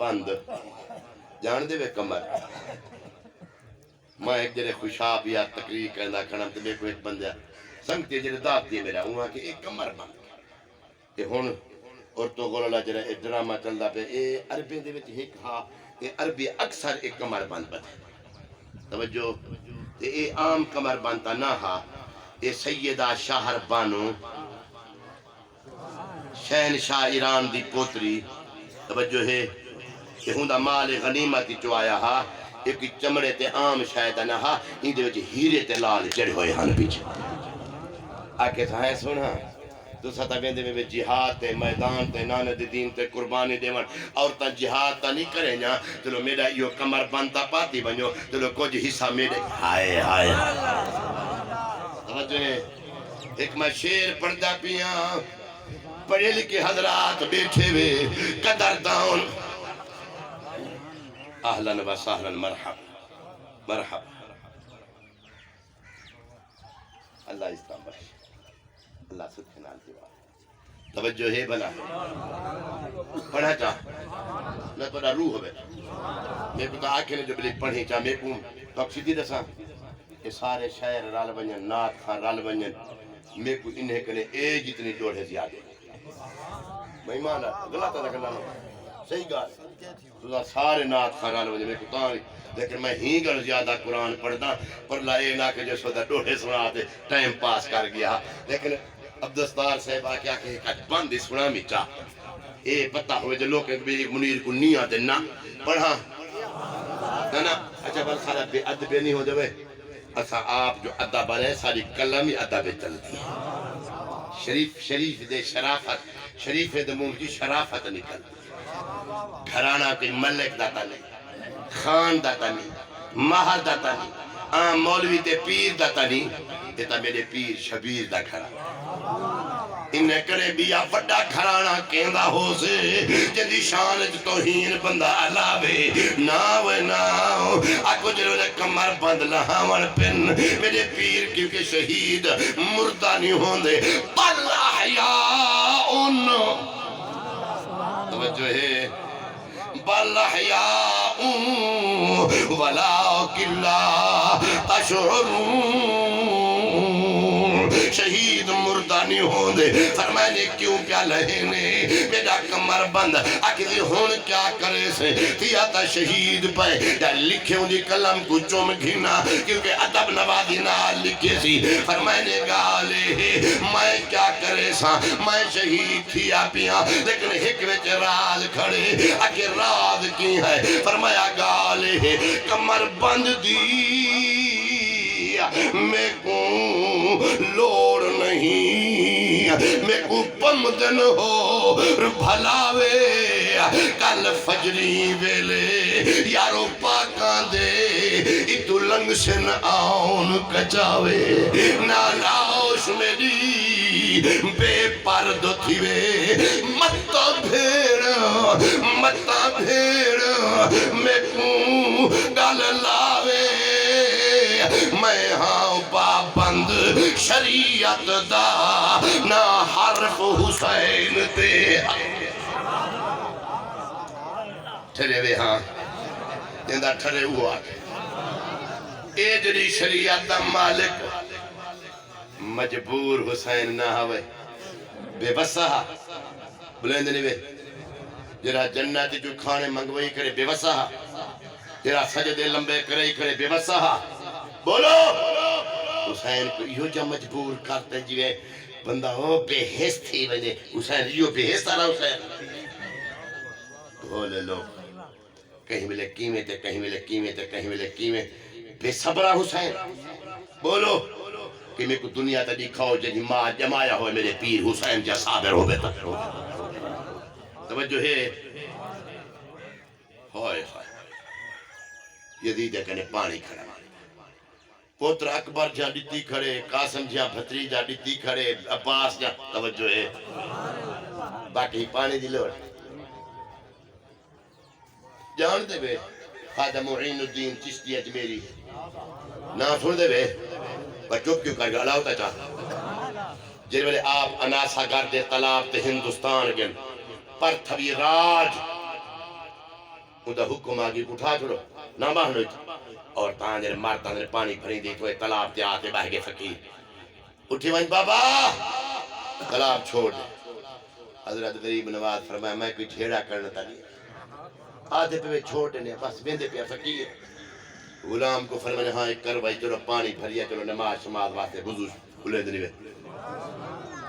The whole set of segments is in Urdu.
بند جان دے وے کمر میں ایک جڑے خوشاب یا تقریر کرنا کھڑا تے میں کو ایک بندہ سنگتے جڑے دات دی میرا ہوا کہ ایک کمر بند کہ ہن اور تو گولا جڑا ایک ڈرامہ چلدا پہ اے عربی دے وچ ایک ہا اے عربی اکثر ایک کمر بند بدے توجہ تے اے عام کمر بندتا نہ ہا اے سیدہ شہر بانو شہنشاہ ایران دی پوتری توجہ ہے کہ ہوندا مال غنیمت چو آیا ہا ایک چمڑے تے عام شاید نہ ہا ان دے وچ ہیرے تے لال چڑھ ہوئے ہن پیچھے آکے سائیں سنا تو ستا بیندے میں جہاد تے میدان تے نانے دی دین تے قربانی دیون عورتاں جہاد تا نہیں کریں جا چلو میرا یہ کمر بنتا پاتی بنو چلو کچھ حصہ میرے ہائے ہائے توجہ ہے ایک میں شیر پڑھتا پیاں پڑھے لکھے حضرات بیٹھے وے قدردان اہلاً و سہلاً مرحب مرحب اللہ اسلام بخش اللہ صدق نال دیوار توجہ ہے بنا پڑھا چاہ میں تو روح ہے میں کو تو آنکھیں نے جو بلی پڑھی چاہ میں کو تقصیدی دساں کہ سارے شاعر رال بنین نات خان رال بنین میں کو انہیں کنے اے جتنی ڈوڑ ہے زیادہ میں ایمان ہے غلط ہے کرنا صحیح گال تو سارے نات خان رال بنین میں کو تاں لیکن میں ہی گر زیادہ قرآن پڑھنا پر لائے نہ کہ جو سودا ڈوڑے سنا آتے ٹائم پاس کر گیا لیکن عبدالستار صاحب آکے آکے ایک بندی سنا میچا اے پتہ ہوئے جو لوگ بھی منیر کو نہیں آتے نہ پڑھا نا اچھا بل خالا بے ادبے نہیں ہو جائے اسا آپ جو ادب ہے ساری کلمی ادب چلتی شریف دے شرافت شریف دے ملکی شرافت نکلتی گھرانہ کوئی ملک داتا نہیں خان داتا نہیں مہر داتا نہیں مولوی تے پیر داتا نہیں یہ تا میرے پیر شبیر دا گھرانہ انہیں کرے بیا وڈا گھرانہ کہندہ ہو سے جندی شان توہین بندہ علاوے ناوے ناو آکو جلو نے کمر بند لہاون پن میرے پیر کیونکہ شہید مردہ نہیں ہوندے بل احیاؤن توجہ ہے بل احیاؤن ولیکن لا تشعرون شہید مردہ نہیں ہوندے فرمائنے کیوں کیا لہنے میرا کمر بند اکیلی ہون کیا کرے سے تیا تا شہید پہ یا لکھے ہوں دی کلم کو چوم گھنا کیونکہ ادب نوازی نہ لکھے سی فرمائنے گالے میں کیا کرے سا میں شہید تھیا پیاں لیکن حکمت رال کھڑے اکے راز کی ہے فرمایا گالے کمر بند دی میں کو لوڑ نہیں میں کو پمدن ہو بھلاوے کل فجری ویلے یارو پاکاں دے اتو لنگ سن آن کچاوے نالاوش میری بے پرد تھیوے متا بھیڑ میں کو گل لاوے میں ہاں پابند شریعت دا نہ حرف حسین دے ٹھرے وے ہاں جندہ ٹھرے ہوا اے جڑی شریعت دا مالک مجبور حسین نہ ہوئے بے بسا بلند نہیں وے جرا جنت جو کھانے منگوئی کرے بے بسا جرا سجدے لمبے کرے بے بسا بولو حسین کو یہ جا مجبور کرتے جیوے بندہ ہو بے حس تھی وجہ حسین یہ بے حس آرہا حسین بولے لو کہیں ملے کیمے تے کہیں ملے کیمے تے کہیں ملے کیمے بے صبرہ حسین بولو کہ میں کو دنیا تا دکھاؤ جنہی ماں جمایا ہوئے میرے پیر حسین جا صابر ہو بیتا توجہ ہے ہوئے یزید کنے پانی کھڑا پوتر اکبر جہاں ڈٹی کھڑے قاسم جہاں بھتری جہاں ڈٹی کھڑے عباس جہاں توجہ ہے باقی پانی دی لوڑ جان دے بے خواجہ معین الدین چشتی اجمیری نا سن دے بے بچوب کیوں کر گا لاؤتا چاہ جن والے آپ اناسا گردے طلاب تے ہندوستان گن پر تھوی راج انہوں حکم آگی اٹھا چھوڑو نہ باہنو اور تاندر مارتاندر پانی بھریں دی تو تلاب تے آتے بہ گئے فقیر اٹھی وائن بابا تلاب چھوڑ دے حضرت غریب نواز فرمایا میں کوئی جھیڑا کرنا تھا نہیں آدھے پہ چھوڑ دینے بس بیندے پہ فقیر غلام کو فرمایا ہاں ایک کروائی چلو پانی بھریا چلو نماز شماز واسطے وضو بھولے دنی وے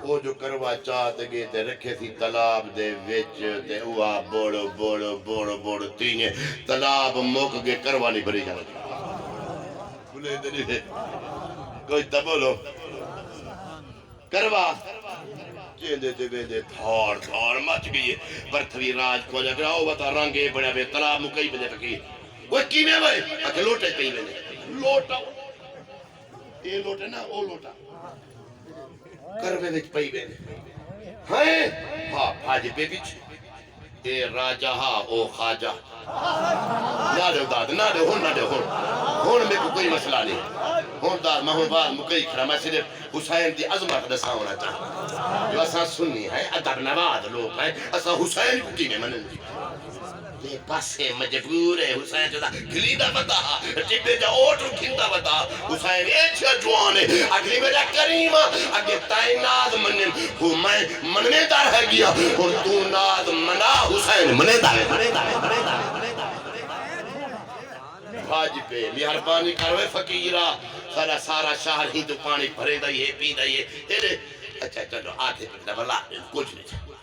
وہ جو کروا چاہتے گئے تے رکھے تھی تلاب دے ویچ تے اوہ بوڑو بوڑو بوڑو بوڑو تینے تلاب موک گئے کروا نہیں بھری جانا بھولے دنی وے کوئی تبولو کروا چیندے تے بیندے تھار تھار مچ گئی برتھوی راج کو جا گیا او بتا رنگے بڑا بے تلاب مکئی بندے فقیر وہ کی میں بھائی اکھے لوٹے پہی بندے لوٹا یہ لوٹے نا او لوٹا کروے وچ پئی بندے ہاں بھاجے پہ بچ اے راجہ ہاں او خاجہ نہ دے داد نہ دے ہون میں کوئی مسئلہ نہیں ہون داد میں ہون بعد مکئی کھڑا میں صرف حسین دی عظمت دسا ہونا چاہتا جو اساں سنی ہے ادب نواز لوگ ہیں اساں حسین کو کی میں منن دی یہ پاسے مجبور ہے حسین جو دا گلیدہ بتا ٹپے جا اوٹر کھندا بتا حسین ایچا جوانے اگلی میرا کریمہ اگے تائیں ناز منن وہ میں مننے دار ہے گیا اور تو ناز منا حسین مننے دار بھاج پہ مہربانی کروے فقیرہ سارا شہر ہی تو پانی بھرے دا یہ پی دا یہ اچھا چلو آتے پہ بلا کچھ نہیں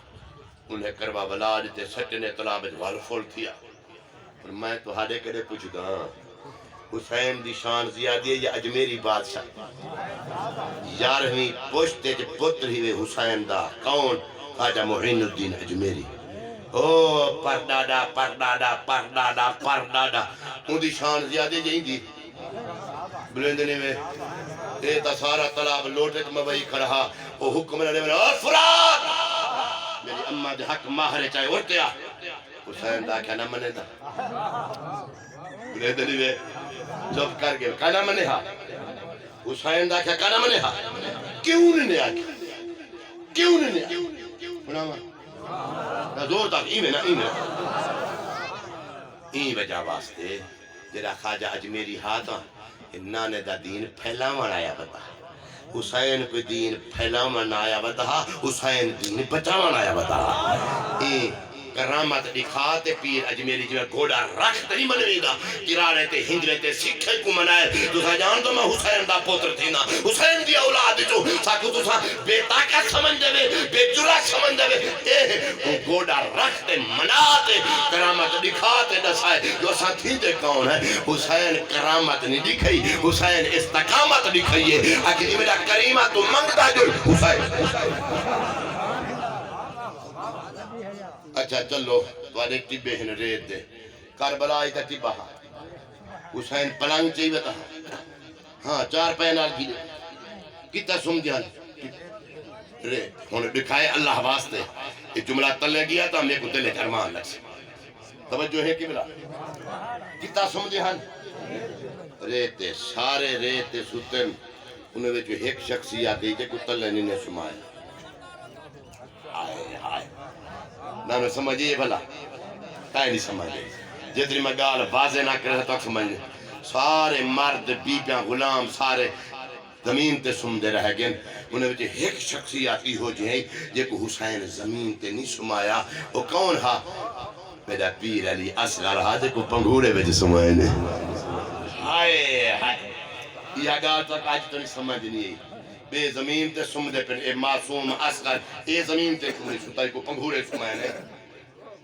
انہیں کروا بلا دیتے سٹے نے طلاب ادوال فول تھیا اور میں تو ہاڑے کرے پوچھتا حسین دی شان زیادی ہے یا اجمیری بادشاہ یارویں پوچھتے جو پتر ہی وے حسین دا کون خواجہ معین الدین اجمیری او پردادا پردادا پردادا پردادا ان دی شان زیادی جائیں دی بلندنے میں اے تا سارا طلاب لوٹے تو میں وہی کھڑا او حکم نے میں اور فرات میری اممہ دے حق ماہرے چاہے اٹھتے آ حسین دا کیا نہ منے دا بلندنے میں چپ کر گئے کیا نہ منے ہا حسین دا کیا نہ منے ہا کیوں نے آگیا کیوں نے آگیا بناوا نہ زور تک ایمیں این وجہ واسطے جیرا خواجہ اجمیری ہاتھا نانے دا دین پھیلاوان آیا بتا حسین کو دین پھیلاوان آیا بتا حسین دین بچاوان آیا بتا کرامت دکھاتے پیر اجمیری جو گھوڑا رکھ نہیں منوی دا کرانے تے ہندرے تے سکھے کو منائے تو سا جان تو میں حسین دا پوتر تھی نا حسین دی اولاد جو ساکو تو سا بے طاقت سمجھ دے بے جرہ سمجھ دے گھوڑا رکھ تے مناتے کرامت دکھاتے دسائے جو سا تھی دے کون ہے حسین کرامت نہیں دکھائی حسین استقامت دکھائی ہے اگر میرا کریمہ تو منگتا جو حسین اچھا چلو توارے ٹبے ہیں ریت دے کربلا آئی تھا ٹبا حسین پلانگ چاہیے بتا ہاں 4 پینال کی دے کتا سم دیان ریت ہونے دکھائے اللہ واسطے یہ جملہ تلے گیا تھا میں کو دلے درمان لگ سے توجہ ہے کبلا کتا سم دیان ریت دے سارے ریت دے ستن انہیں وے جو ایک شخصیات دے جے کو تلے نہیں سمائے آئے آئے نہ میں سمجھئے بھلا کائے نہیں سمجھئے جتنی میں گال واضح نہ کرے تک سمجھئے سارے مرد بیبیاں غلام سارے زمین تے سمدے رہ گئے انہیں وجہ ایک شخصیات ہی ہو جائیں جے کو حسین زمین تے نہیں سمایا وہ کون ہا میرا پیر علی اصغر ہا جے کو پنگھوڑے وجہ سمائے نے ہائے ہائے یہ گال تک آج تو نہیں سمجھ نہیں بے زمین تے سمدے پر اے معصوم اصغر اے زمین تے کمری ستا کو پنگھوڑے سمائے نے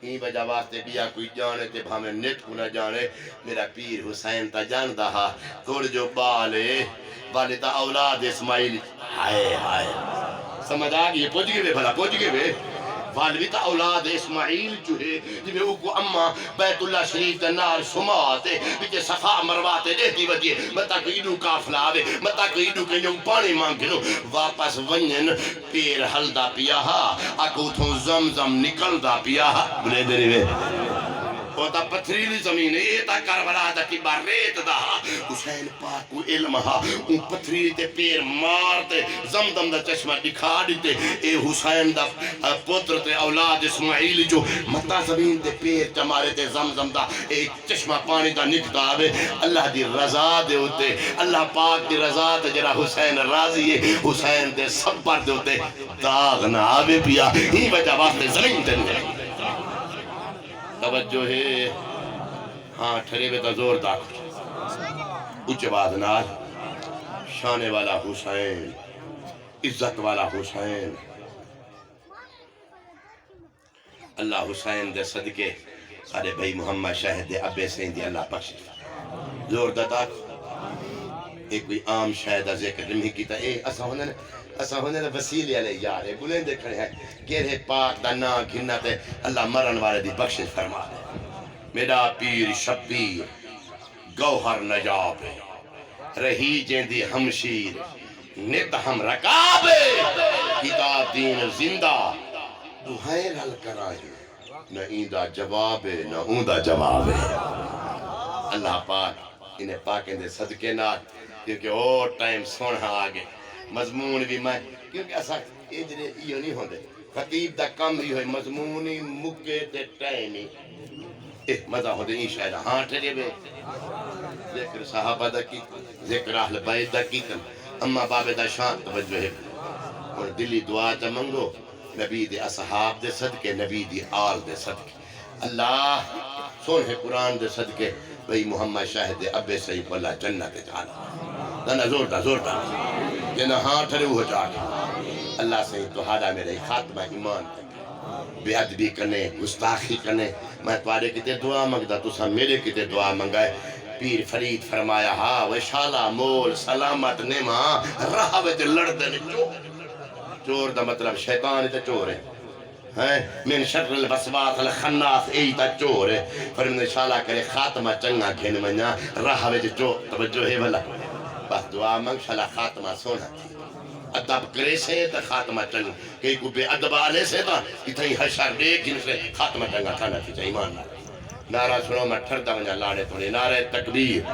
ہی وجہ واسطے بیا کوئی جانے تے بھامے نیٹ کو نہ جانے میرا پیر حسین تا جان دہا توڑ جو بالے تا اولاد اسماعیل ہائے ہائے سمجھ آگئی پوچھ گئے بھلا پوچھ گئے والوی تا اولاد اسماعیل جو ہے جبے او کو اممہ بیت اللہ شریف تے نار سماتے بیچے صفا مرواتے دیتی ودیے مطا کو ایڈو کافلہ آوے مطا کو ایڈو کنیوں پانی مانگنو واپس ونین پیر حل دا پیا ہا اکو تھوں زمزم نکل دا پیا ہا بلے دینے وے وہ تا پتھریلی زمین ہے یہ تا کربلا دا کی بار ریت دا حسین پاک کو علم ہا ان پتھریلی تے پیر مارتے زمزم دا چشمہ دکھا دیتے اے حسین دا پتر تے اولاد اسماعیل جو متا زمین تے پیر چمارے تے زمزم دا اے چشمہ پانی دا نکتا آوے اللہ دی رضا دے ہوتے اللہ پاک دی رضا تے جرا حسین راضی ہے حسین دے سب پر دے ہوتے داغ نہ آوے پیا ہی وجہ واسطے زمین تے نہیں توجہ ہے ہاں ٹھرے بے تا زور دا اچھ بات نال شانے والا حسین عزت والا حسین اللہ حسین دے صدقے سارے بھائی محمد شاہد ابے سین دی اللہ بخش زور دا ایک کوئی عام شاہدہ ذکر نہیں کیتا اے اسا ہونے وسیلے علیہ یارے بلیں دیکھنے ہیں گیرے پاک دا نا گھننا تے اللہ مرن والے دی بخش فرما دے میرا پیر شبیر گوہر نجاب رہی جیندی ہمشیر نت ہم رکابے کتاب دین زندہ دہائیں حل کرائے نہ ایندہ جواب ہے نہ اوندہ جواب ہے اللہ پاک انہیں پاکیں دے صدقے نات کیونکہ اور ٹائم سونا آگے مضمون بھی میں کیونکہ ایسا اجرے یہ نہیں ہوندے خطیب دا کم بھی ہوئے مضمونی مکے تے ٹائنی مزہ ہوندے این شاید ہاں ٹھلے بے ذکر صحابہ دا کی ذکر اہل بیت دا کی اما باب دا شان توجہ ہے اور دلی دعا تا منگو نبی دے اصحاب دے صدقے نبی دی آل دے صدقے اللہ سونے قرآن دے صدقے بھئی محمد شاہد ابے سیف اللہ جنت جانا دانا زور دا جنہ ہاں ٹھرے ہو جانا اللہ سے تو حالا میرے خاتمہ ایمان تک بے ادبی کرنے گستاخی کرنے میں توارے کتے دعا منگتا تو سا میرے کتے دعا منگائے پیر فرید فرمایا ہاں وشالا مول سلامت نما رہا تے لڑتے چور دا مطلب شیطان تے چور ہے من شر الوسواس الخناس ایتا چور ہے فرمایا شالا کرے خاتمہ چنگا کھین منیا رہا تے چور توجہ ہے بھلا بس دعا منگ شالا خاتمہ سونا تھی ادب کرے سے تا خاتمہ چنگا کئی کو بے ادب آلے سے تا اتنی حشر دیکھ جن سے خاتمہ چنگا کھانا تھی چاہ ایمان نعرہ سنو میں ٹھرتا ونجا لاڑے توڑے نعرہ تکبیر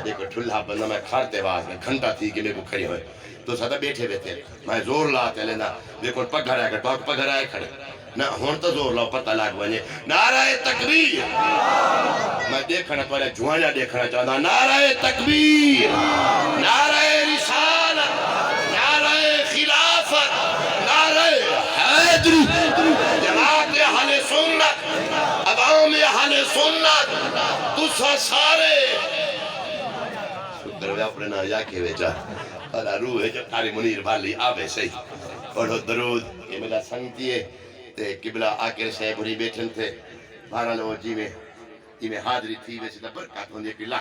دیکھو ٹھلہ بندہ میں کھارتے باز میں گھنٹا تھی کہ میں کو کھڑی ہوئے تو سادہ بیٹھے بیٹھے میں زور لاتے لینا دیکھو پگھر آئے کھڑے پگھر آئے کھڑے نہ ہون تو زور لاؤ پتہ لاغ بنے نعرہ تکبیر میں دیکھنا تو جوانیاں دیکھنا چاہتا نعرہ تکبیر نعرہ رسالت نعرہ خلافت نعرہ حیدری جماعت اہل سنت عوام اہل سنت تسا سارے شکر وے اپنے نا یا کے ویچا اللہ روح ہے جو تاری منیر بھالی آبے صحیح پڑھو درود یہ میرا سنگتی ہے تے قبلہ آکر صاحب انہی بیٹھن تھے بہرحال وہ جی میں حاضری تھی ویسے تا برکات ہوندی ہے کہ